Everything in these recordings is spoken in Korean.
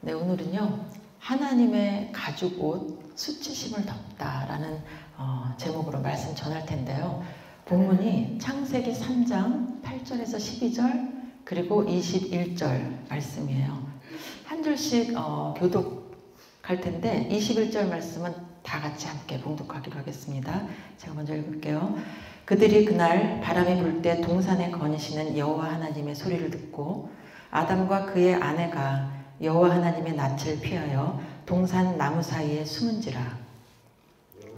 네, 오늘은요, 하나님의 가죽 옷 수치심을 덮다라는 제목으로 말씀 전할 텐데요. 본문이 창세기 3장 8절에서 12절 그리고 21절 말씀이에요. 한 줄씩 교독할 텐데 21절 말씀은 다 같이 함께 봉독하기로 하겠습니다. 제가 먼저 읽을게요. 그들이 그날 바람이 불 때 동산에 거니시는 여호와 하나님의 소리를 듣고 아담과 그의 아내가 여호와 하나님의 낯을 피하여 동산 나무 사이에 숨은지라.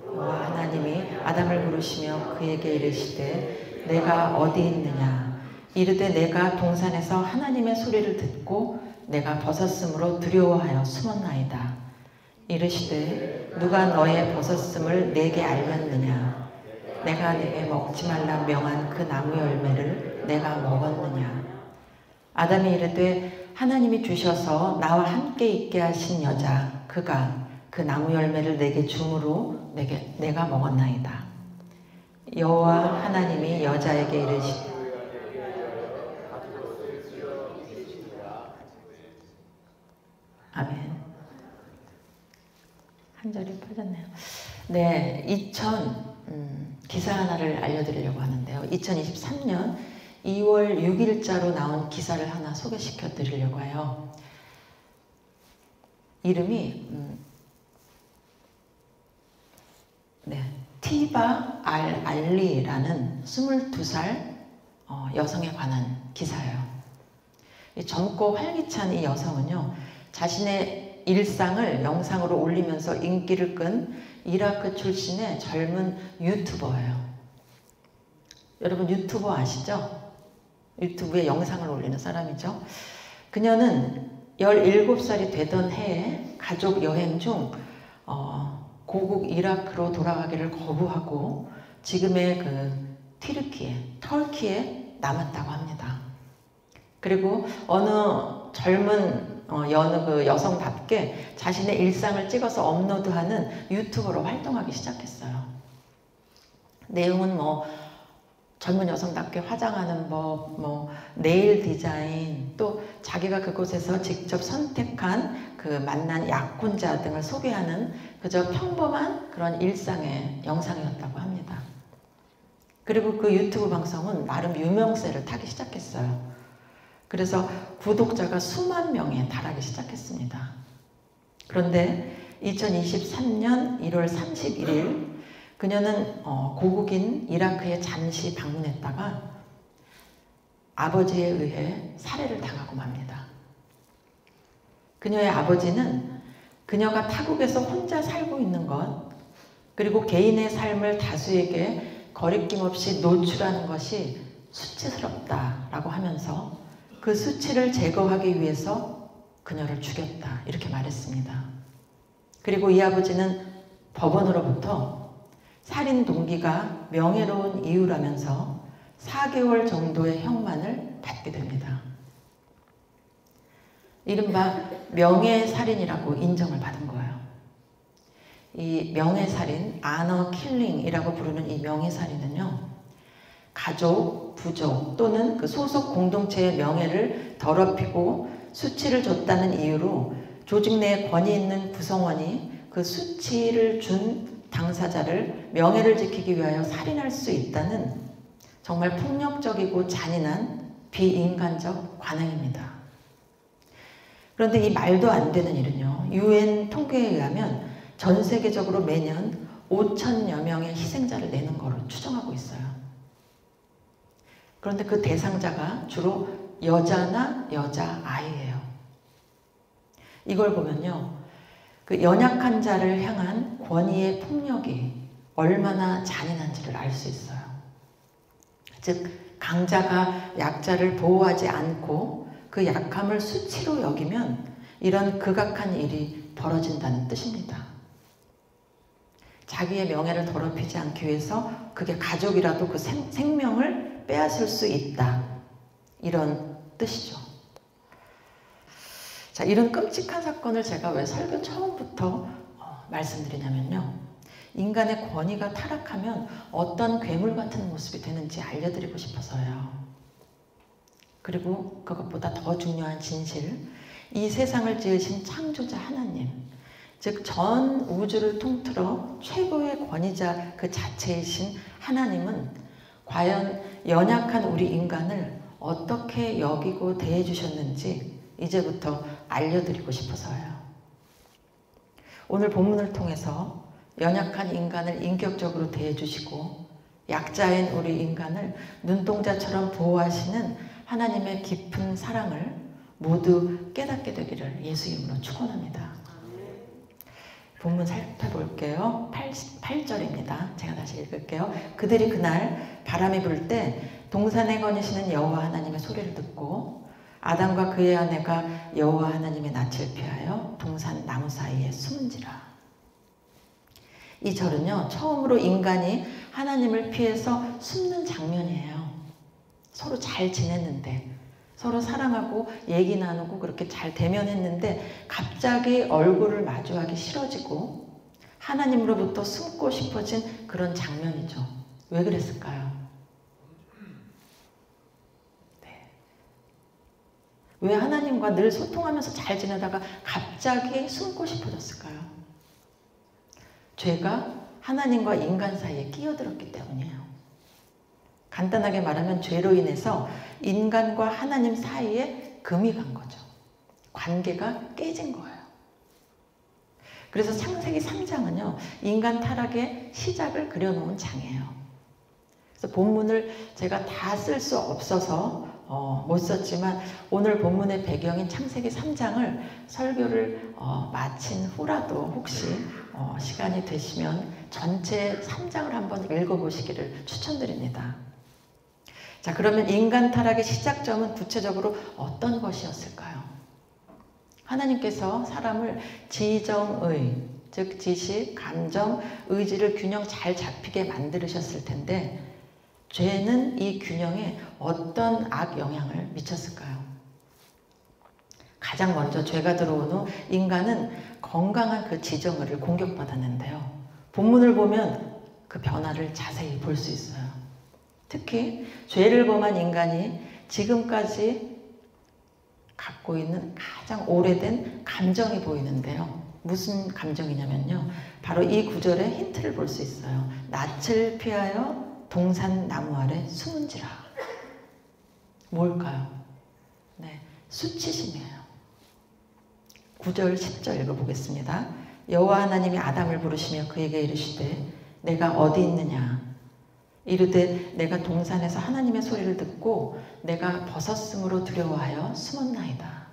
여호와 하나님이 아담을 부르시며 그에게 이르시되 내가 어디 있느냐. 이르되 내가 동산에서 하나님의 소리를 듣고 내가 벗었으므로 두려워하여 숨었나이다. 이르시되 누가 너의 벗었음을 내게 알렸느냐. 내가 내게 먹지 말라 명한 그 나무 열매를 내가 먹었느냐. 아담이 이르되 하나님이 주셔서 나와 함께 있게 하신 여자 그가 그 나무 열매를 내게 줌으로 내가 먹었나이다. 여호와 하나님이 여자에게 이르시되 아멘. 한 절이 빠졌네요. 네, 기사 하나를 알려드리려고 하는데요. 2023년 2월 6일자로 나온 기사를 하나 소개시켜 드리려고 해요. 이름이 티바 알리라는 22살 여성에 관한 기사예요. 이 젊고 활기찬 이 여성은요, 자신의 일상을 영상으로 올리면서 인기를 끈 이라크 출신의 젊은 유튜버예요. 여러분 유튜버 아시죠? 유튜브에 영상을 올리는 사람이죠. 그녀는 17살이 되던 해에 가족 여행 중 고국 이라크로 돌아가기를 거부하고 지금의 그 터키에 남았다고 합니다. 그리고 어느 젊은 여느 그 여성답게 자신의 일상을 찍어서 업로드하는 유튜버로 활동하기 시작했어요. 내용은 젊은 여성답게 화장하는 법, 네일 디자인, 또 자기가 그곳에서 직접 선택한 그 만난 약혼자 등을 소개하는 그저 평범한 그런 일상의 영상이었다고 합니다. 그리고 그 유튜브 방송은 나름 유명세를 타기 시작했어요. 그래서 구독자가 수만 명에 달하기 시작했습니다. 그런데 2023년 1월 31일 그녀는 고국인 이라크에 잠시 방문했다가 아버지에 의해 살해를 당하고 맙니다. 그녀의 아버지는 그녀가 타국에서 혼자 살고 있는 것, 그리고 개인의 삶을 다수에게 거리낌 없이 노출하는 것이 수치스럽다라고 하면서 그 수치를 제거하기 위해서 그녀를 죽였다, 이렇게 말했습니다. 그리고 이 아버지는 법원으로부터 살인 동기가 명예로운 이유라면서 4개월 정도의 형만을 받게 됩니다. 이른바 명예살인이라고 인정을 받은 거예요. 이 명예살인, 아너 킬링이라고 부르는 이 명예살인은요, 가족, 부족 또는 그 소속 공동체의 명예를 더럽히고 수치를 줬다는 이유로 조직 내에 권위 있는 구성원이 그 수치를 준 당사자를 명예를 지키기 위하여 살인할 수 있다는 정말 폭력적이고 잔인한 비인간적 관행입니다. 그런데 이 말도 안 되는 일은요, UN 통계에 의하면 전 세계적으로 매년 5천여 명의 희생자를 내는 것으로 추정하고 있어요. 그런데 그 대상자가 주로 여자나 여자아이예요. 이걸 보면요, 그 연약한 자를 향한 권위의 폭력이 얼마나 잔인한지를 알 수 있어요. 즉, 강자가 약자를 보호하지 않고 그 약함을 수치로 여기면 이런 극악한 일이 벌어진다는 뜻입니다. 자기의 명예를 더럽히지 않기 위해서 그게 가족이라도 그 생명을 빼앗을 수 있다, 이런 뜻이죠. 자, 이런 끔찍한 사건을 제가 왜 설교 처음부터 말씀드리냐면요, 인간의 권위가 타락하면 어떤 괴물 같은 모습이 되는지 알려드리고 싶어서요. 그리고 그것보다 더 중요한 진실, 이 세상을 지으신 창조자 하나님, 즉 전 우주를 통틀어 최고의 권위자 그 자체이신 하나님은 과연 연약한 우리 인간을 어떻게 여기고 대해주셨는지 이제부터 알려드리고 싶어서요. 오늘 본문을 통해서 연약한 인간을 인격적으로 대해주시고 약자인 우리 인간을 눈동자처럼 보호하시는 하나님의 깊은 사랑을 모두 깨닫게 되기를 예수 이름으로 축원합니다. 본문 살펴볼게요. 8절입니다. 제가 다시 읽을게요. 그들이 그날 바람이 불 때 동산에 거니시는 여호와 하나님의 소리를 듣고 아담과 그의 아내가 여호와 하나님의 낯을 피하여 동산 나무 사이에 숨은지라. 이 절은요, 처음으로 인간이 하나님을 피해서 숨는 장면이에요. 서로 잘 지냈는데, 서로 사랑하고 얘기 나누고 그렇게 잘 대면했는데 갑자기 얼굴을 마주하기 싫어지고 하나님으로부터 숨고 싶어진 그런 장면이죠. 왜 그랬을까요? 네. 왜 하나님과 늘 소통하면서 잘 지내다가 갑자기 숨고 싶어졌을까요? 죄가 하나님과 인간 사이에 끼어들었기 때문이에요. 간단하게 말하면 죄로 인해서 인간과 하나님 사이에 금이 간 거죠. 관계가 깨진 거예요. 그래서 창세기 3장은요, 인간 타락의 시작을 그려놓은 장이에요. 그래서 본문을 제가 다 쓸 수 없어서 못 썼지만 오늘 본문의 배경인 창세기 3장을 설교를 마친 후라도 혹시 시간이 되시면 전체 3장을 한번 읽어보시기를 추천드립니다. 자, 그러면 인간 타락의 시작점은 구체적으로 어떤 것이었을까요? 하나님께서 사람을 지정의, 즉 지식, 감정, 의지를 균형 잘 잡히게 만드셨을 텐데 죄는 이 균형에 어떤 악영향을 미쳤을까요? 가장 먼저 죄가 들어온 후 인간은 건강한 그 지정의를 공격받았는데요. 본문을 보면 그 변화를 자세히 볼 수 있어요. 특히 죄를 범한 인간이 지금까지 갖고 있는 가장 오래된 감정이 보이는데요. 무슨 감정이냐면요. 바로 이 구절에 힌트를 볼 수 있어요. 낯을 피하여 동산 나무 아래 숨은지라. 뭘까요? 네, 수치심이에요. 9절 10절 읽어보겠습니다. 여호와 하나님이 아담을 부르시며 그에게 이르시되 내가 어디 있느냐? 이르되 내가 동산에서 하나님의 소리를 듣고 내가 벗었으므로 두려워하여 숨었나이다.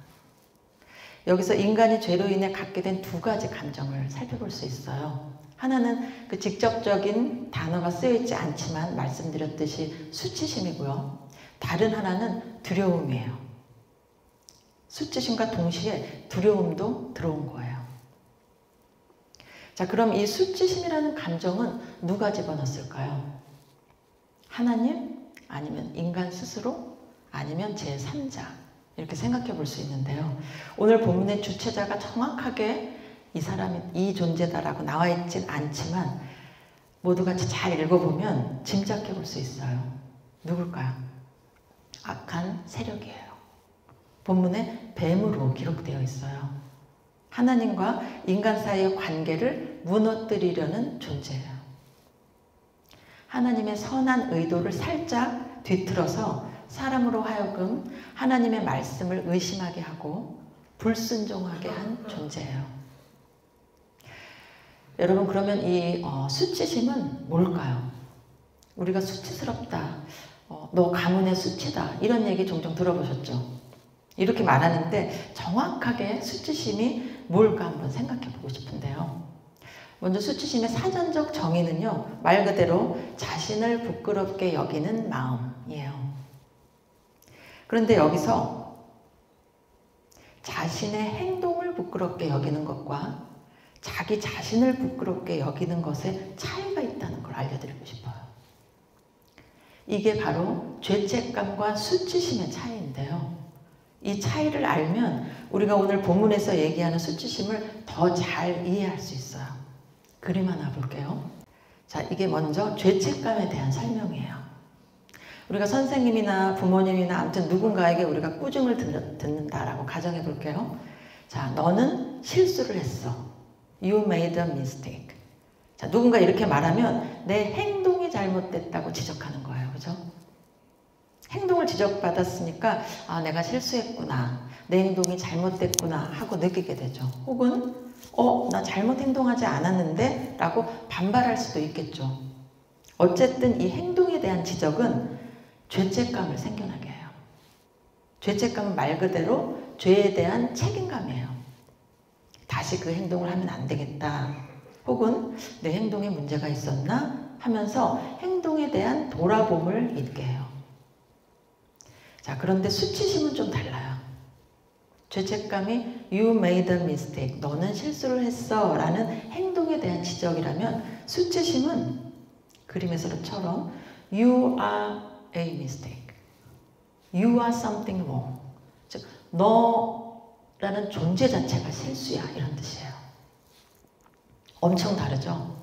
여기서 인간이 죄로 인해 갖게 된 두 가지 감정을 살펴볼 수 있어요. 하나는 그 직접적인 단어가 쓰여있지 않지만 말씀드렸듯이 수치심이고요. 다른 하나는 두려움이에요. 수치심과 동시에 두려움도 들어온 거예요. 자, 그럼 이 수치심이라는 감정은 누가 집어넣었을까요? 하나님? 아니면 인간 스스로? 아니면 제3자? 이렇게 생각해 볼 수 있는데요. 오늘 본문의 주체자가 정확하게 이 사람이 이 존재다라고 나와 있진 않지만 모두 같이 잘 읽어보면 짐작해 볼 수 있어요. 누굴까요? 악한 세력이에요. 본문에 뱀으로 기록되어 있어요. 하나님과 인간 사이의 관계를 무너뜨리려는 존재예요. 하나님의 선한 의도를 살짝 뒤틀어서 사람으로 하여금 하나님의 말씀을 의심하게 하고 불순종하게 한 존재예요. 여러분, 그러면 이 수치심은 뭘까요? 우리가 수치스럽다, 너 가문의 수치다, 이런 얘기 종종 들어보셨죠? 이렇게 말하는데 정확하게 수치심이 뭘까 한번 생각해 보고 싶은데요. 먼저 수치심의 사전적 정의는요, 말 그대로 자신을 부끄럽게 여기는 마음이에요. 그런데 여기서 자신의 행동을 부끄럽게 여기는 것과 자기 자신을 부끄럽게 여기는 것에 차이가 있다는 걸 알려드리고 싶어요. 이게 바로 죄책감과 수치심의 차이인데요. 이 차이를 알면 우리가 오늘 본문에서 얘기하는 수치심을 더 잘 이해할 수 있어요. 그림 하나 볼게요. 자, 이게 먼저 죄책감에 대한 설명이에요. 우리가 선생님이나 부모님이나 아무튼 누군가에게 우리가 꾸중을 듣는다라고 가정해 볼게요. 자, 너는 실수를 했어. You made a mistake. 자, 누군가 이렇게 말하면 내 행동이 잘못됐다고 지적하는 거예요. 그죠? 행동을 지적받았으니까 아, 내가 실수했구나. 내 행동이 잘못됐구나 하고 느끼게 되죠. 혹은 나 잘못 행동하지 않았는데 라고 반발할 수도 있겠죠. 어쨌든 이 행동에 대한 지적은 죄책감을 생겨나게 해요. 죄책감은 말 그대로 죄에 대한 책임감이에요. 다시 그 행동을 하면 안 되겠다. 혹은 내 행동에 문제가 있었나 하면서 행동에 대한 돌아봄을 있게 해요. 자, 그런데 수치심은 좀 달라요. 죄책감이 You made a mistake. 너는 실수를 했어. 라는 행동에 대한 지적이라면 수치심은 그림에서처럼 You are a mistake. You are something wrong. 즉, 너라는 존재 자체가 실수야. 이런 뜻이에요. 엄청 다르죠?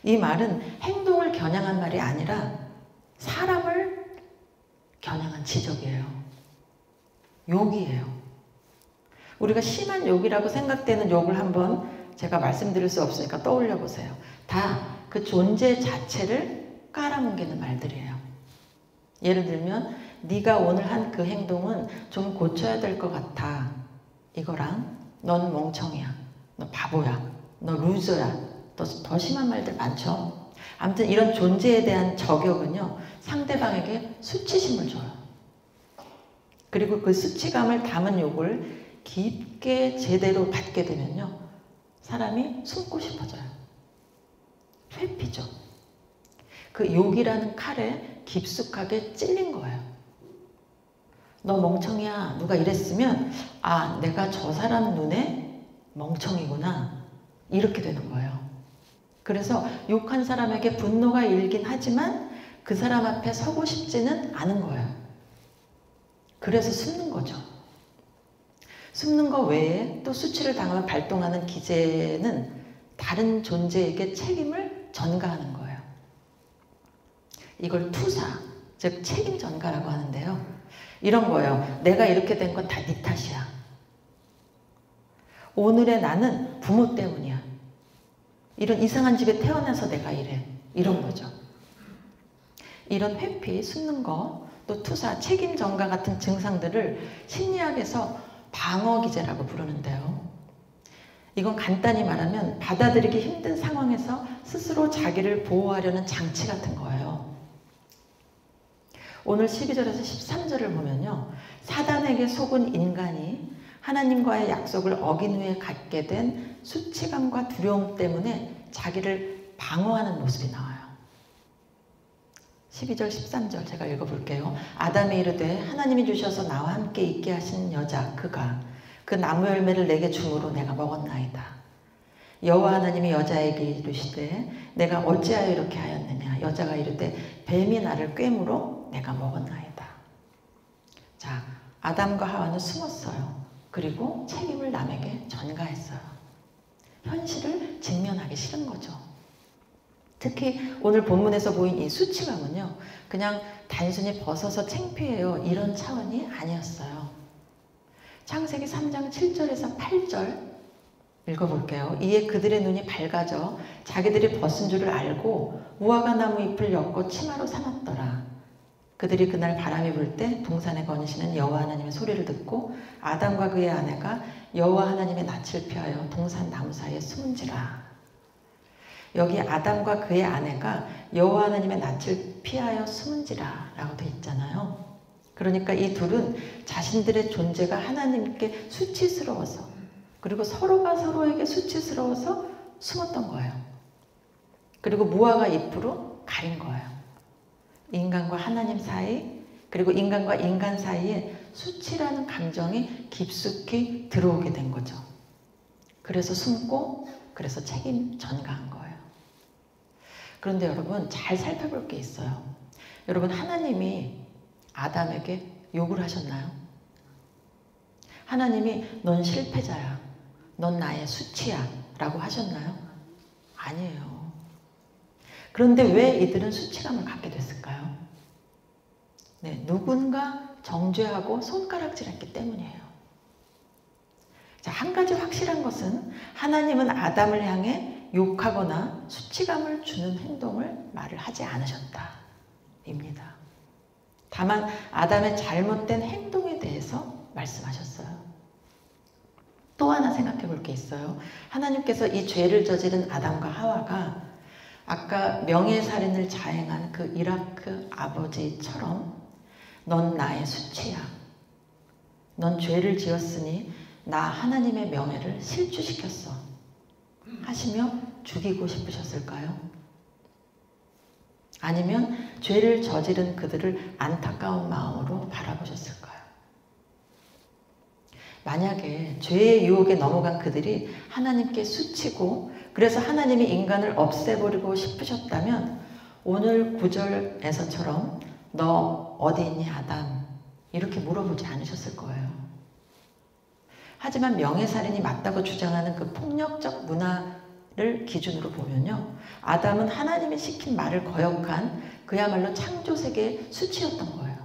이 말은 행동을 겨냥한 말이 아니라 사람을 겨냥한 지적이에요. 욕이에요. 우리가 심한 욕이라고 생각되는 욕을 한번 제가 말씀드릴 수 없으니까 떠올려 보세요. 다 그 존재 자체를 깔아뭉개는 말들이에요. 예를 들면 네가 오늘 한 그 행동은 좀 고쳐야 될 것 같아. 이거랑 넌 멍청이야. 너 바보야. 너 루저야. 더 심한 말들 많죠. 아무튼 이런 존재에 대한 저격은요. 상대방에게 수치심을 줘요. 그리고 그 수치감을 담은 욕을 깊게 제대로 받게 되면요. 사람이 숨고 싶어져요. 회피죠. 그 욕이라는 칼에 깊숙하게 찔린 거예요. 너 멍청이야. 누가 이랬으면 아, 내가 저 사람 눈에 멍청이구나. 이렇게 되는 거예요. 그래서 욕한 사람에게 분노가 일긴 하지만 그 사람 앞에 서고 싶지는 않은 거예요. 그래서 숨는 거죠. 숨는 거 외에 또 수치를 당하면 발동하는 기제는 다른 존재에게 책임을 전가하는 거예요. 이걸 투사, 즉 책임 전가라고 하는데요. 이런 거예요. 내가 이렇게 된 건 다 네 탓이야. 오늘의 나는 부모 때문이야. 이런 이상한 집에 태어나서 내가 이래. 이런 거죠. 이런 회피, 숨는 거, 또 투사, 책임 전가 같은 증상들을 심리학에서 방어 기제라고 부르는데요. 이건 간단히 말하면 받아들이기 힘든 상황에서 스스로 자기를 보호하려는 장치 같은 거예요. 오늘 12절에서 13절을 보면요. 사단에게 속은 인간이 하나님과의 약속을 어긴 후에 갖게 된 수치감과 두려움 때문에 자기를 방어하는 모습이 나와요. 12절 13절 제가 읽어볼게요. 아담이 이르되 하나님이 주셔서 나와 함께 있게 하신 여자 그가 그 나무 열매를 내게 주므로 내가 먹었나이다. 여호와 하나님이 여자에게 이르시되 내가 어찌하여 이렇게 하였느냐. 여자가 이르되 뱀이 나를 꿰므로 내가 먹었나이다. 자, 아담과 하와는 숨었어요. 그리고 책임을 남에게 전가했어요. 현실을 직면하기 싫은 거죠. 특히 오늘 본문에서 보인 이 수치감은요. 그냥 단순히 벗어서 창피해요. 이런 차원이 아니었어요. 창세기 3장 7절에서 8절 읽어볼게요. 이에 그들의 눈이 밝아져 자기들이 벗은 줄을 알고 무화과 나무 잎을 엮고 치마로 삼았더라. 그들이 그날 바람이 불 때 동산에 거니시는 여호와 하나님의 소리를 듣고 아담과 그의 아내가 여호와 하나님의 낯을 피하여 동산 나무 사이에 숨은지라. 여기 아담과 그의 아내가 여호와 하나님의 낯을 피하여 숨은지라 라고 되어 있잖아요. 그러니까 이 둘은 자신들의 존재가 하나님께 수치스러워서 그리고 서로가 서로에게 수치스러워서 숨었던 거예요. 그리고 무화과 잎으로 가린 거예요. 인간과 하나님 사이 그리고 인간과 인간 사이에 수치라는 감정이 깊숙이 들어오게 된 거죠. 그래서 숨고 그래서 책임 전가한 거예요. 그런데 여러분 잘 살펴볼 게 있어요. 여러분 하나님이 아담에게 욕을 하셨나요? 하나님이 넌 실패자야. 넌 나의 수치야. 라고 하셨나요? 아니에요. 그런데 왜 이들은 수치감을 갖게 됐을까요? 네, 누군가 정죄하고 손가락질했기 때문이에요. 자, 한 가지 확실한 것은 하나님은 아담을 향해 욕하거나 수치감을 주는 행동을 말을 하지 않으셨다입니다. 다만 아담의 잘못된 행동에 대해서 말씀하셨어요. 또 하나 생각해 볼 게 있어요. 하나님께서 이 죄를 저지른 아담과 하와가 아까 명예살인을 자행한 그 이라크 아버지처럼 넌 나의 수치야. 넌 죄를 지었으니 나 하나님의 명예를 실추시켰어. 하시며 죽이고 싶으셨을까요? 아니면 죄를 저지른 그들을 안타까운 마음으로 바라보셨을까요? 만약에 죄의 유혹에 넘어간 그들이 하나님께 수치고 그래서 하나님이 인간을 없애버리고 싶으셨다면 오늘 9절에서처럼 너 어디 있니 아담? 이렇게 물어보지 않으셨을 거예요. 하지만 명예살인이 맞다고 주장하는 그 폭력적 문화를 기준으로 보면요. 아담은 하나님이 시킨 말을 거역한 그야말로 창조세계의 수치였던 거예요.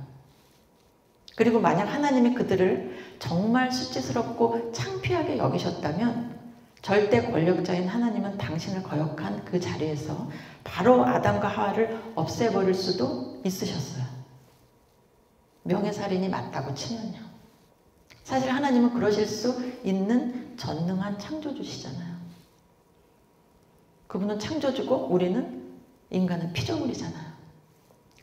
그리고 만약 하나님이 그들을 정말 수치스럽고 창피하게 여기셨다면 절대 권력자인 하나님은 당신을 거역한 그 자리에서 바로 아담과 하와를 없애버릴 수도 있으셨어요. 명예살인이 맞다고 치면요. 사실 하나님은 그러실 수 있는 전능한 창조주시잖아요. 그분은 창조주고 우리는 인간은 피조물이잖아요.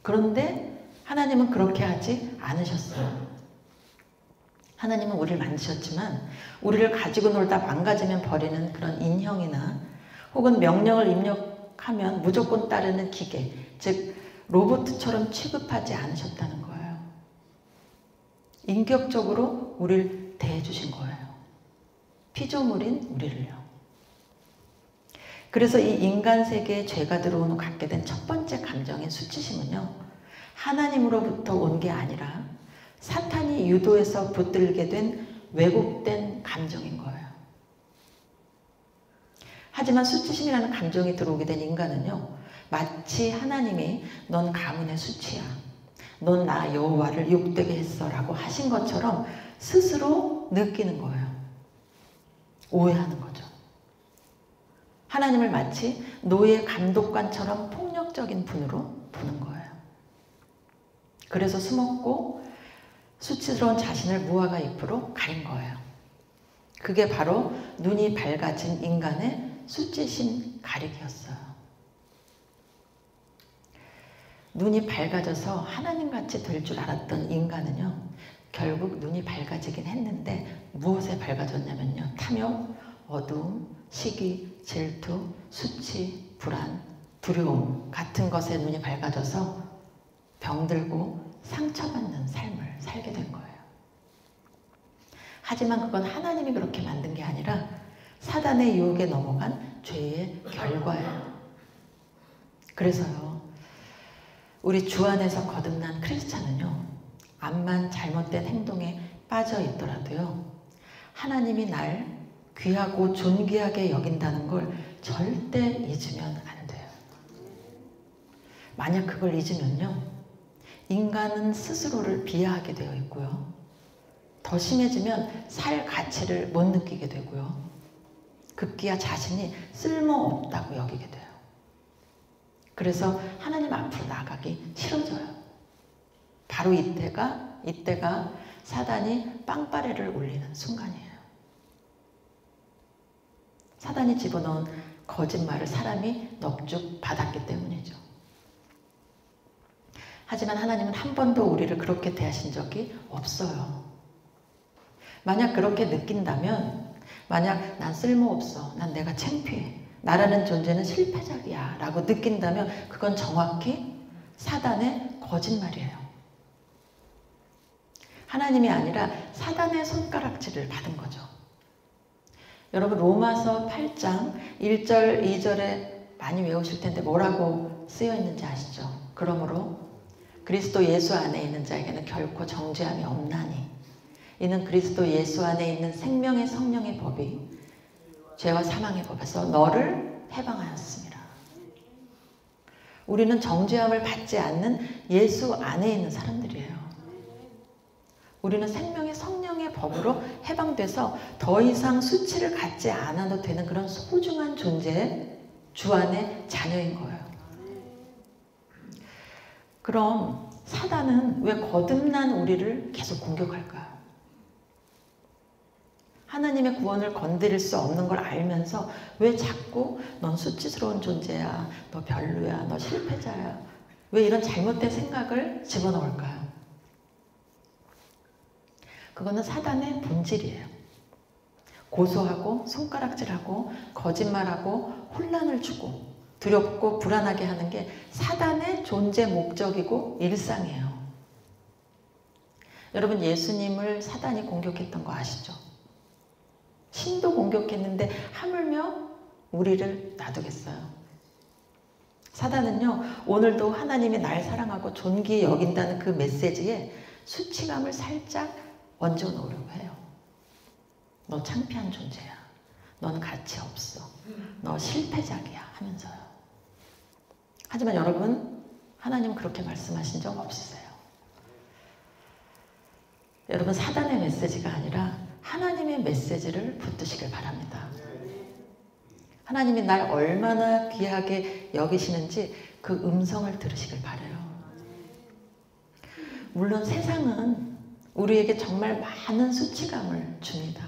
그런데 하나님은 그렇게 하지 않으셨어요. 하나님은 우리를 만드셨지만 우리를 가지고 놀다 망가지면 버리는 그런 인형이나 혹은 명령을 입력하면 무조건 따르는 기계, 즉 로봇처럼 취급하지 않으셨다는 거예요. 인격적으로 우리를 대해주신 거예요. 피조물인 우리를요. 그래서 이 인간 세계에 죄가 들어온 후 갖게 된 첫 번째 감정인 수치심은요. 하나님으로부터 온 게 아니라 사탄이 유도해서 붙들게 된 왜곡된 감정인 거예요. 하지만 수치심이라는 감정이 들어오게 된 인간은요. 마치 하나님이 넌 가문의 수치야. 넌 나 여호와를 욕되게 했어 라고 하신 것처럼 스스로 느끼는 거예요. 오해하는 거죠. 하나님을 마치 노예 감독관처럼 폭력적인 분으로 보는 거예요. 그래서 숨었고 수치스러운 자신을 무화과 잎으로 가린 거예요. 그게 바로 눈이 밝아진 인간의 수치심 가리기였어요. 눈이 밝아져서 하나님같이 될 줄 알았던 인간은요. 결국 눈이 밝아지긴 했는데 무엇에 밝아졌냐면요. 탐욕, 어두움, 시기, 질투, 수치, 불안, 두려움 같은 것에 눈이 밝아져서 병들고 상처받는 삶을 살게 된 거예요. 하지만 그건 하나님이 그렇게 만든 게 아니라 사단의 유혹에 넘어간 죄의 결과예요. 그래서요. 우리 주 안에서 거듭난 크리스찬은요. 암만 잘못된 행동에 빠져 있더라도요. 하나님이 날 귀하고 존귀하게 여긴다는 걸 절대 잊으면 안 돼요. 만약 그걸 잊으면요. 인간은 스스로를 비하하게 되어 있고요. 더 심해지면 살 가치를 못 느끼게 되고요. 급기야 자신이 쓸모없다고 여기게 돼요. 그래서 하나님 앞으로 나가기 싫어져요. 바로 이때가 사단이 빵빠레를 울리는 순간이에요. 사단이 집어넣은 거짓말을 사람이 넋죽 받았기 때문이죠. 하지만 하나님은 한 번도 우리를 그렇게 대하신 적이 없어요. 만약 그렇게 느낀다면, 만약 난 쓸모없어, 난 내가 창피해, 나라는 존재는 실패작이야 라고 느낀다면 그건 정확히 사단의 거짓말이에요. 하나님이 아니라 사단의 손가락질을 받은 거죠. 여러분 로마서 8장 1절 2절에 많이 외우실 텐데 뭐라고 쓰여 있는지 아시죠? 그러므로 그리스도 예수 안에 있는 자에게는 결코 정죄함이 없나니 이는 그리스도 예수 안에 있는 생명의 성령의 법이 죄와 사망의 법에서 너를 해방하였습니다. 우리는 정죄함을 받지 않는 예수 안에 있는 사람들이에요. 우리는 생명의 성령의 법으로 해방돼서 더 이상 수치를 갖지 않아도 되는 그런 소중한 존재, 주 안의 자녀인 거예요. 그럼 사단은 왜 거듭난 우리를 계속 공격할까요? 하나님의 구원을 건드릴 수 없는 걸 알면서 왜 자꾸 넌 수치스러운 존재야, 너 별로야, 너 실패자야, 왜 이런 잘못된 생각을 집어넣을까요? 그거는 사단의 본질이에요. 고소하고 손가락질하고 거짓말하고 혼란을 주고 두렵고 불안하게 하는 게 사단의 존재 목적이고 일상이에요. 여러분, 예수님을 사단이 공격했던 거 아시죠? 신도 공격했는데 하물며 우리를 놔두겠어요. 사단은요, 오늘도 하나님이 날 사랑하고 존귀히 여긴다는 그 메시지에 수치감을 살짝 얹어놓으려고 해요. 너 창피한 존재야. 넌 가치 없어. 너 실패작이야 하면서요. 하지만 여러분, 하나님은 그렇게 말씀하신 적 없으세요. 여러분, 사단의 메시지가 아니라 하나님의 메시지를 붙드시길 바랍니다. 하나님이 날 얼마나 귀하게 여기시는지 그 음성을 들으시길 바라요. 물론 세상은 우리에게 정말 많은 수치감을 줍니다.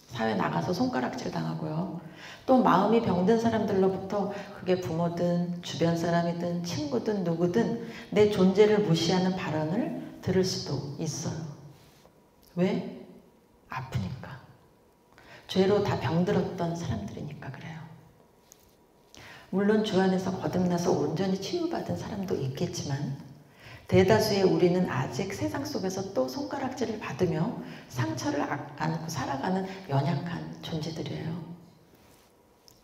사회 나가서 손가락질 당하고요. 또 마음이 병든 사람들로부터 그게 부모든 주변 사람이든 친구든 누구든 내 존재를 무시하는 발언을 들을 수도 있어요. 왜? 아프니까. 죄로 다 병들었던 사람들이니까 그래요. 물론 주 안에서 거듭나서 온전히 치유받은 사람도 있겠지만 대다수의 우리는 아직 세상 속에서 또 손가락질을 받으며 상처를 안고 살아가는 연약한 존재들이에요.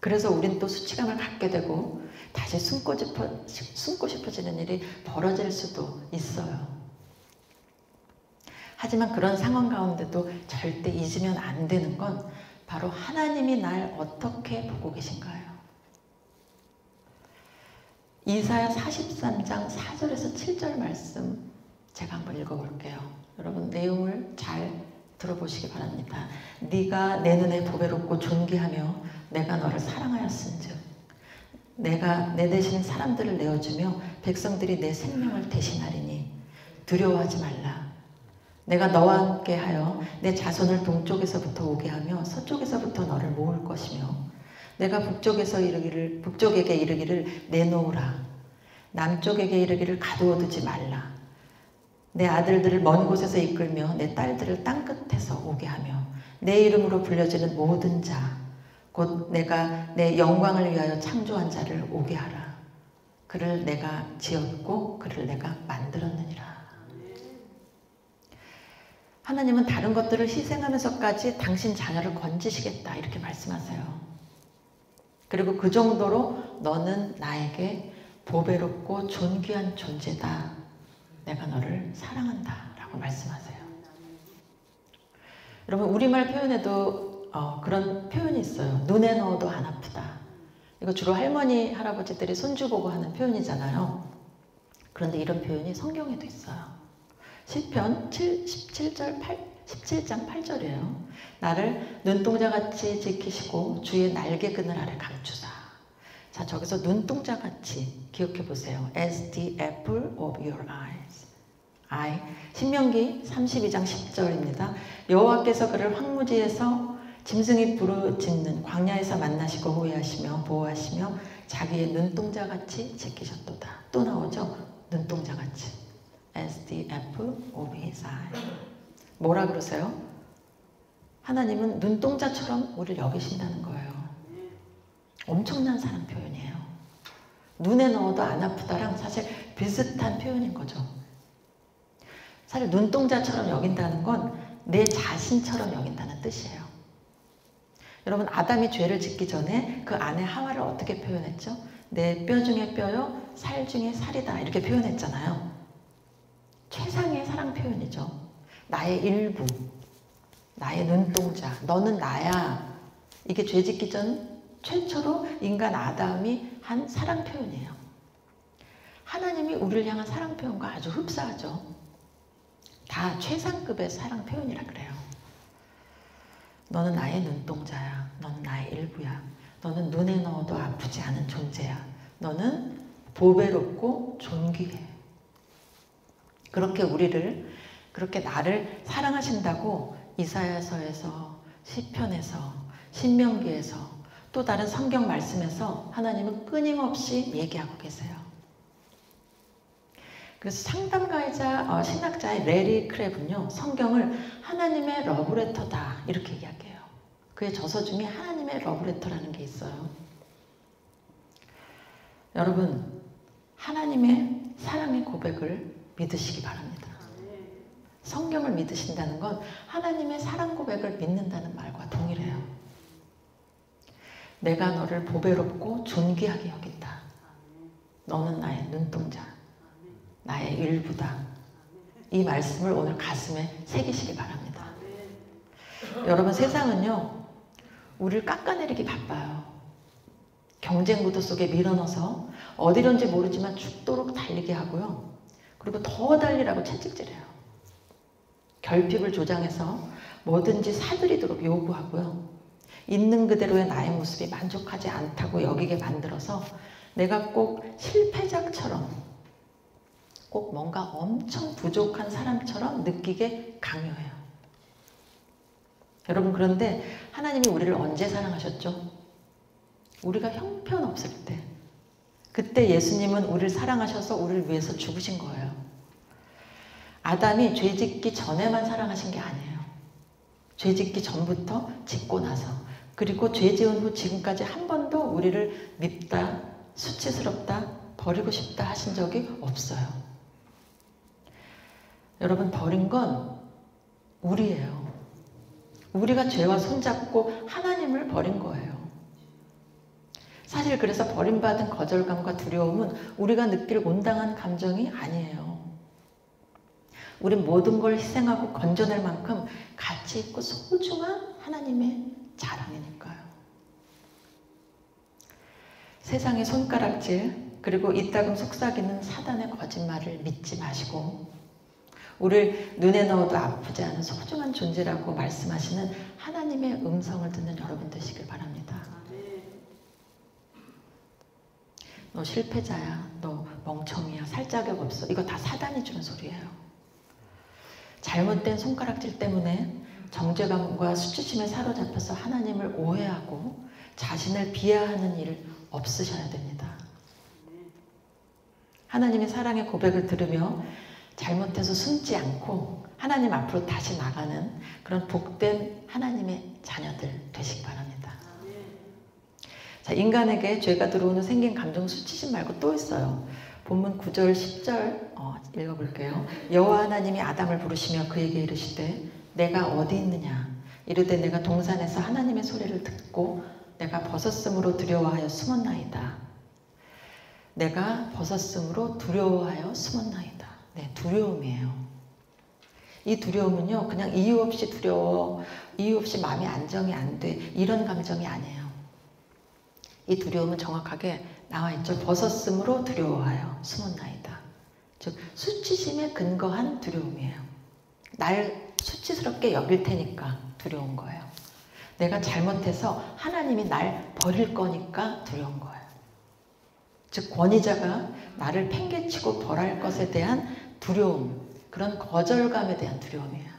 그래서 우린 또 수치감을 갖게 되고 다시 숨고 싶어지는 일이 벌어질 수도 있어요. 하지만 그런 상황 가운데도 절대 잊으면 안 되는 건 바로 하나님이 날 어떻게 보고 계신가요? 이사야 43장 4절에서 7절 말씀 제가 한번 읽어볼게요. 여러분 내용을 잘 들어보시기 바랍니다. 네가 내 눈에 보배롭고 존귀하며 내가 너를 사랑하였은즉 내가 내 대신 사람들을 내어주며 백성들이 내 생명을 대신하리니 두려워하지 말라. 내가 너와 함께 하여 내 자손을 동쪽에서부터 오게 하며 서쪽에서부터 너를 모을 것이며 내가 북쪽에게 이르기를 내놓으라. 남쪽에게 이르기를 가두어 두지 말라. 내 아들들을 먼 곳에서 이끌며 내 딸들을 땅끝에서 오게 하며 내 이름으로 불려지는 모든 자 곧 내가 내 영광을 위하여 창조한 자를 오게 하라. 그를 내가 지었고 그를 내가 만들었느니라. 하나님은 다른 것들을 희생하면서까지 당신 자녀를 건지시겠다 이렇게 말씀하세요. 그리고 그 정도로 너는 나에게 보배롭고 존귀한 존재다. 내가 너를 사랑한다 라고 말씀하세요. 여러분 우리말 표현에도 그런 표현이 있어요. 눈에 넣어도 안 아프다. 이거 주로 할머니, 할아버지들이 손주 보고 하는 표현이잖아요. 그런데 이런 표현이 성경에도 있어요. 시편 17장 8절이에요. 나를 눈동자같이 지키시고 주의 날개그늘 아래 감추사. 자, 저기서 눈동자같이 기억해 보세요. As the apple of your eyes. 신명기 32장 10절입니다. 여호와께서 그를 황무지에서 짐승이 부르짖는 광야에서 만나시고 호위하시며 보호하시며 자기의 눈동자같이 지키셨도다. 또 나오죠? 눈동자같이. As the apple of his eye. 뭐라 그러세요? 하나님은 눈동자처럼 우리를 여기신다는 거예요. 엄청난 사랑 표현이에요. 눈에 넣어도 안 아프다랑 사실 비슷한 표현인 거죠. 사실 눈동자처럼 여긴다는 건 내 자신처럼 여긴다는 뜻이에요. 여러분 아담이 죄를 짓기 전에 그 아내 하와를 어떻게 표현했죠? 내 뼈 중에 뼈요, 살 중에 살이다 이렇게 표현했잖아요. 최상의 사랑 표현이죠. 나의 일부, 나의 눈동자, 너는 나야. 이게 죄 짓기 전 최초로 인간 아담이 한 사랑 표현이에요. 하나님이 우리를 향한 사랑 표현과 아주 흡사하죠. 다 최상급의 사랑 표현이라 그래요. 너는 나의 눈동자야. 너는 나의 일부야. 너는 눈에 넣어도 아프지 않은 존재야. 너는 보배롭고 존귀해. 그렇게 우리를, 그렇게 나를 사랑하신다고 이사야서에서, 시편에서, 신명기에서, 또 다른 성경 말씀에서 하나님은 끊임없이 얘기하고 계세요. 그래서 상담가이자 신학자의 레리 크랩은요, 성경을 하나님의 러브레터다 이렇게 이야기해요. 그의 저서 중에 하나님의 러브레터라는 게 있어요. 여러분, 하나님의 사랑의 고백을 믿으시기 바랍니다. 성경을 믿으신다는 건 하나님의 사랑 고백을 믿는다는 말과 동일해요. 내가 너를 보배롭고 존귀하게 여긴다. 너는 나의 눈동자, 나의 일부다. 이 말씀을 오늘 가슴에 새기시기 바랍니다. 여러분, 세상은요, 우리를 깎아내리기 바빠요. 경쟁 구도 속에 밀어넣어서 어디론지 모르지만 죽도록 달리게 하고요. 그리고 더 달리라고 채찍질해요. 결핍을 조장해서 뭐든지 사들이도록 요구하고요. 있는 그대로의 나의 모습이 만족하지 않다고 여기게 만들어서 내가 꼭 실패작처럼, 꼭 뭔가 엄청 부족한 사람처럼 느끼게 강요해요. 여러분, 그런데 하나님이 우리를 언제 사랑하셨죠? 우리가 형편없을 때. 그때 예수님은 우리를 사랑하셔서 우리를 위해서 죽으신 거예요. 아담이 죄짓기 전에만 사랑하신 게 아니에요. 죄짓기 전부터, 짓고 나서, 그리고 죄 지은 후 지금까지 한 번도 우리를 밉다, 수치스럽다, 버리고 싶다 하신 적이 없어요. 여러분, 버린 건 우리예요. 우리가 죄와 손잡고 하나님을 버린 거예요. 사실 그래서 버림받은 거절감과 두려움은 우리가 느낄 온당한 감정이 아니에요. 우린 모든 걸 희생하고 건져낼 만큼 가치 있고 소중한 하나님의 자랑이니까요. 세상의 손가락질, 그리고 이따금 속삭이는 사단의 거짓말을 믿지 마시고, 우리를 눈에 넣어도 아프지 않은 소중한 존재라고 말씀하시는 하나님의 음성을 듣는 여러분 되시길 바랍니다. 너 실패자야, 너 멍청이야, 살 자격 없어. 이거 다 사단이 주는 소리예요. 잘못된 손가락질 때문에 정죄감과 수치심에 사로잡혀서 하나님을 오해하고 자신을 비하하는 일 없으셔야 됩니다. 하나님의 사랑의 고백을 들으며 잘못해서 숨지 않고 하나님 앞으로 다시 나가는 그런 복된 하나님의 자녀들 되시기 바랍니다. 자, 인간에게 죄가 들어오는 생긴 감정 수치심 말고 또 있어요. 본문 9절 10절 읽어볼게요. 여호와 하나님이 아담을 부르시며 그에게 이르시되 내가 어디 있느냐 이르되 내가 동산에서 하나님의 소리를 듣고 내가 벗었으므로 두려워하여 숨었나이다. 내가 벗었으므로 두려워하여 숨었나이다. 네, 두려움이에요. 이 두려움은요, 그냥 이유 없이 두려워, 이유 없이 마음이 안정이 안 돼, 이런 감정이 아니에요. 이 두려움은 정확하게 나와 있죠. 벗었으므로 두려워하여 숨었나이다. 즉 수치심에 근거한 두려움이에요. 날 수치스럽게 여길 테니까 두려운 거예요. 내가 잘못해서 하나님이 날 버릴 거니까 두려운 거예요. 즉 권위자가 나를 팽개치고 벌할 것에 대한 두려움, 그런 거절감에 대한 두려움이에요.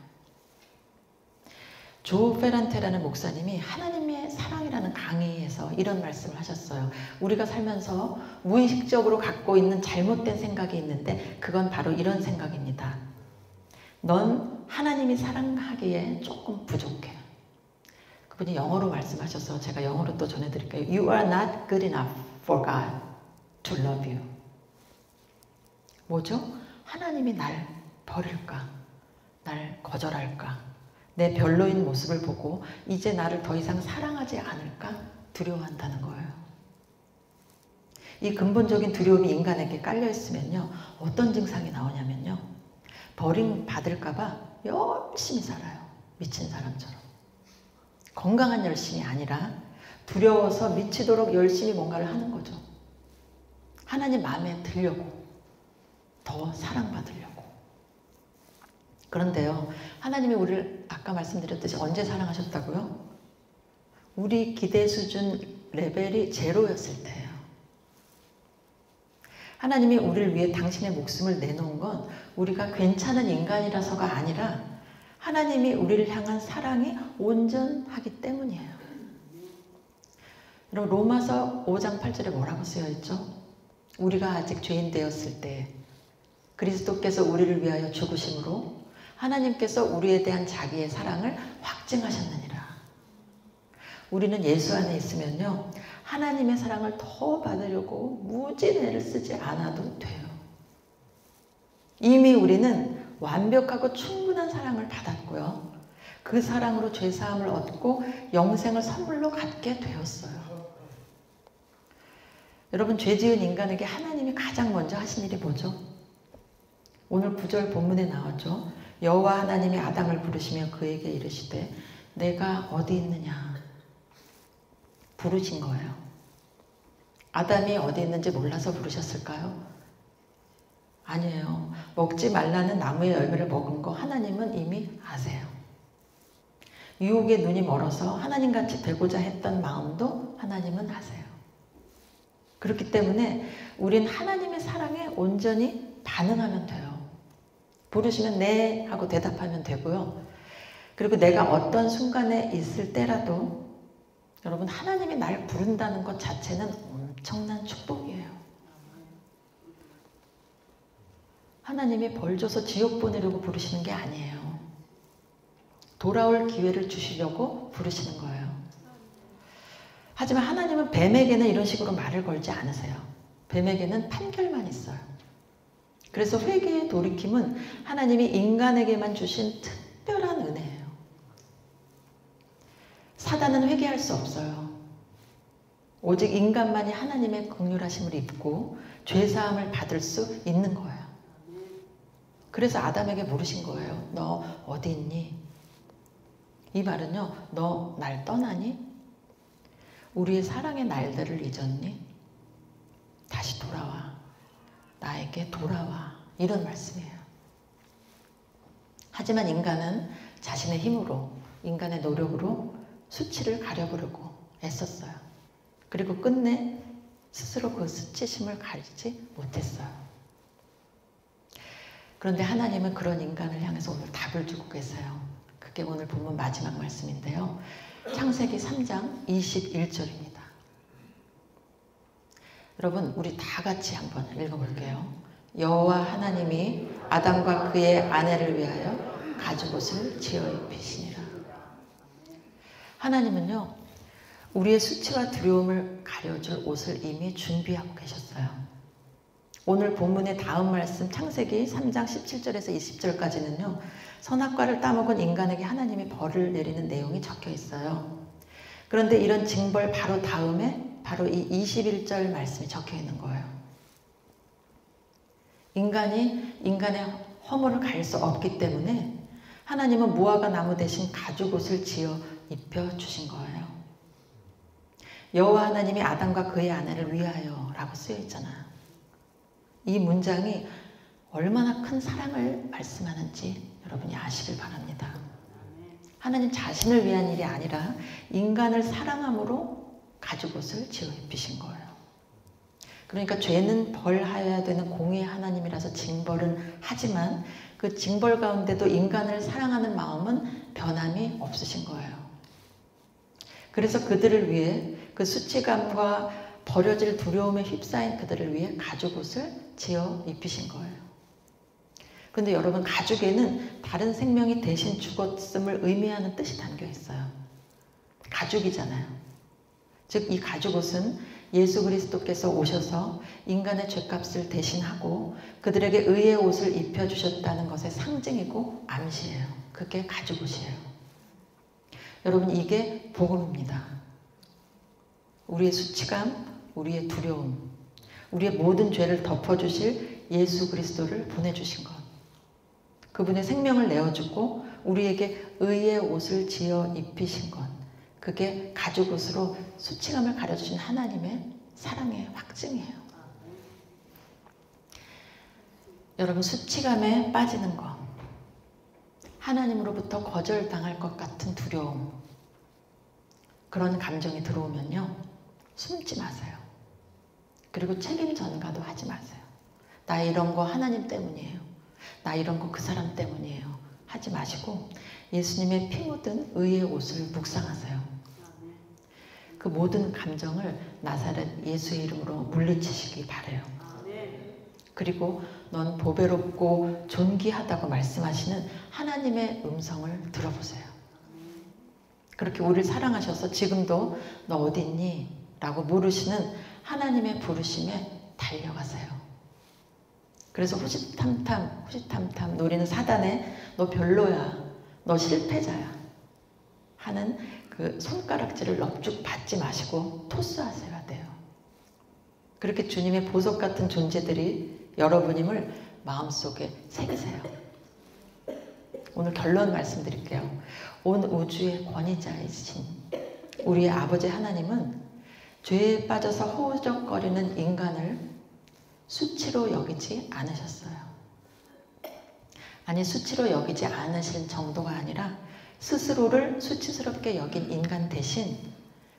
조 페란테라는 목사님이 하나님의 사랑이라는 강의에서 이런 말씀을 하셨어요. 우리가 살면서 무의식적으로 갖고 있는 잘못된 생각이 있는데 그건 바로 이런 생각입니다. 넌 하나님이 사랑하기에 조금 부족해. 그분이 영어로 말씀하셔서 제가 영어로 또 전해드릴게요. You are not good enough for God to love you. 뭐죠? 하나님이 날 버릴까? 날 거절할까? 내 별로인 모습을 보고 이제 나를 더 이상 사랑하지 않을까 두려워한다는 거예요. 이 근본적인 두려움이 인간에게 깔려있으면요. 어떤 증상이 나오냐면요. 버림받을까 봐 열심히 살아요. 미친 사람처럼. 건강한 열심이 아니라 두려워서 미치도록 열심히 뭔가를 하는 거죠. 하나님 마음에 들려고, 더 사랑받으려고. 그런데요, 하나님이 우리를 아까 말씀드렸듯이 언제 사랑하셨다고요? 우리 기대 수준 레벨이 제로였을 때예요. 하나님이 우리를 위해 당신의 목숨을 내놓은 건 우리가 괜찮은 인간이라서가 아니라 하나님이 우리를 향한 사랑이 온전하기 때문이에요. 여러분, 로마서 5장 8절에 뭐라고 쓰여있죠? 우리가 아직 죄인 되었을 때 그리스도께서 우리를 위하여 죽으심으로 하나님께서 우리에 대한 자기의 사랑을 확증하셨느니라. 우리는 예수 안에 있으면요, 하나님의 사랑을 더 받으려고 무지 애를 쓰지 않아도 돼요. 이미 우리는 완벽하고 충분한 사랑을 받았고요, 그 사랑으로 죄사함을 얻고 영생을 선물로 갖게 되었어요. 여러분, 죄 지은 인간에게 하나님이 가장 먼저 하신 일이 뭐죠? 오늘 9절 본문에 나왔죠. 여호와 하나님이 아담을 부르시며 그에게 이르시되 내가 어디 있느냐 부르신 거예요. 아담이 어디 있는지 몰라서 부르셨을까요? 아니에요. 먹지 말라는 나무의 열매를 먹은 거 하나님은 이미 아세요. 유혹의 눈이 멀어서 하나님같이 되고자 했던 마음도 하나님은 아세요. 그렇기 때문에 우린 하나님의 사랑에 온전히 반응하면 돼요. 부르시면 네 하고 대답하면 되고요. 그리고 내가 어떤 순간에 있을 때라도 여러분, 하나님이 날 부른다는 것 자체는 엄청난 축복이에요. 하나님이 벌 줘서 지옥 보내려고 부르시는 게 아니에요. 돌아올 기회를 주시려고 부르시는 거예요. 하지만 하나님은 뱀에게는 이런 식으로 말을 걸지 않으세요. 뱀에게는 판결만 있어요. 그래서 회개의 돌이킴은 하나님이 인간에게만 주신 특별한 은혜예요. 사단은 회개할 수 없어요. 오직 인간만이 하나님의 긍휼하심을 입고 죄사함을 받을 수 있는 거예요. 그래서 아담에게 물으신 거예요. 너 어디 있니? 이 말은요, 너 날 떠나니? 우리의 사랑의 날들을 잊었니? 다시 돌아와. 나에게 돌아와. 이런 말씀이에요. 하지만 인간은 자신의 힘으로, 인간의 노력으로 수치를 가려보려고 애썼어요. 그리고 끝내 스스로 그 수치심을 가리지 못했어요. 그런데 하나님은 그런 인간을 향해서 오늘 답을 주고 계세요. 그게 오늘 본문 마지막 말씀인데요. 창세기 3장 21절입니다. 여러분, 우리 다 같이 한번 읽어볼게요. 여호와 하나님이 아담과 그의 아내를 위하여 가죽옷을 지어 입히시니라. 하나님은요, 우리의 수치와 두려움을 가려줄 옷을 이미 준비하고 계셨어요. 오늘 본문의 다음 말씀 창세기 3장 17절에서 20절까지는요. 선악과를 따먹은 인간에게 하나님이 벌을 내리는 내용이 적혀 있어요. 그런데 이런 징벌 바로 다음에 바로 이 21절 말씀이 적혀 있는 거예요. 인간이 인간의 허물을 가릴 수 없기 때문에 하나님은 무화과 나무 대신 가죽옷을 지어 입혀주신 거예요. 여호와 하나님이 아담과 그의 아내를 위하여 라고 쓰여 있잖아요. 이 문장이 얼마나 큰 사랑을 말씀하는지 여러분이 아시길 바랍니다. 하나님 자신을 위한 일이 아니라 인간을 사랑함으로 가죽옷을 지어 입히신 거예요. 그러니까 죄는 벌하여야 되는 공의의 하나님이라서 징벌은 하지만 그 징벌 가운데도 인간을 사랑하는 마음은 변함이 없으신 거예요. 그래서 그들을 위해 그 수치감과 버려질 두려움에 휩싸인 그들을 위해 가죽옷을 지어 입히신 거예요. 그런데 여러분, 가죽에는 다른 생명이 대신 죽었음을 의미하는 뜻이 담겨 있어요. 가죽이잖아요. 즉, 이 가죽옷은 예수 그리스도께서 오셔서 인간의 죄값을 대신하고 그들에게 의의 옷을 입혀주셨다는 것의 상징이고 암시예요. 그게 가죽옷이에요. 여러분, 이게 복음입니다. 우리의 수치감, 우리의 두려움, 우리의 모든 죄를 덮어주실 예수 그리스도를 보내주신 것. 그분의 생명을 내어주고 우리에게 의의 옷을 지어 입히신 것. 그게 가죽옷으로 수치감을 가려주신 하나님의 사랑의 확증이에요. 여러분, 수치감에 빠지는 것, 하나님으로부터 거절당할 것 같은 두려움, 그런 감정이 들어오면요, 숨지 마세요. 그리고 책임 전가도 하지 마세요. 나 이런 거 하나님 때문이에요. 나 이런 거 그 사람 때문이에요. 하지 마시고 예수님의 피 묻은 의의 옷을 묵상하세요. 그 모든 감정을 나사렛 예수의 이름으로 물리치시기 바라요. 그리고 넌 보배롭고 존귀하다고 말씀하시는 하나님의 음성을 들어보세요. 그렇게 우리를 사랑하셔서 지금도 너 어디 있니? 라고 물으시는 하나님의 부르심에 달려가세요. 그래서 후시탐탐 노리는 사단에 너 별로야, 너 실패자야 하는 그 손가락질을 넙죽 받지 마시고 토스하셔야 돼요. 그렇게 주님의 보석 같은 존재들이 여러분임을 마음속에 새기세요. 오늘 결론 말씀드릴게요. 온 우주의 권위자이신 우리의 아버지 하나님은 죄에 빠져서 허우적거리는 인간을 수치로 여기지 않으셨어요. 아니, 수치로 여기지 않으실 정도가 아니라 스스로를 수치스럽게 여긴 인간 대신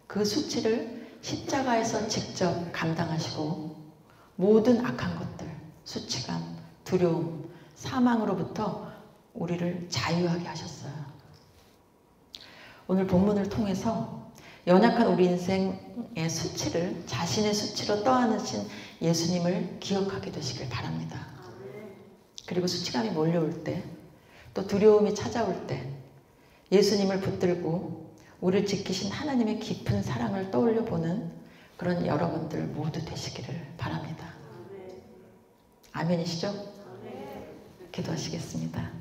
그 수치를 십자가에서 직접 감당하시고 모든 악한 것들, 수치감, 두려움, 사망으로부터 우리를 자유하게 하셨어요. 오늘 본문을 통해서 연약한 우리 인생의 수치를 자신의 수치로 떠안으신 예수님을 기억하게 되시길 바랍니다. 그리고 수치감이 몰려올 때, 또 두려움이 찾아올 때 예수님을 붙들고 우리를 지키신 하나님의 깊은 사랑을 떠올려 보는 그런 여러분들 모두 되시기를 바랍니다. 아멘이시죠? 기도하시겠습니다.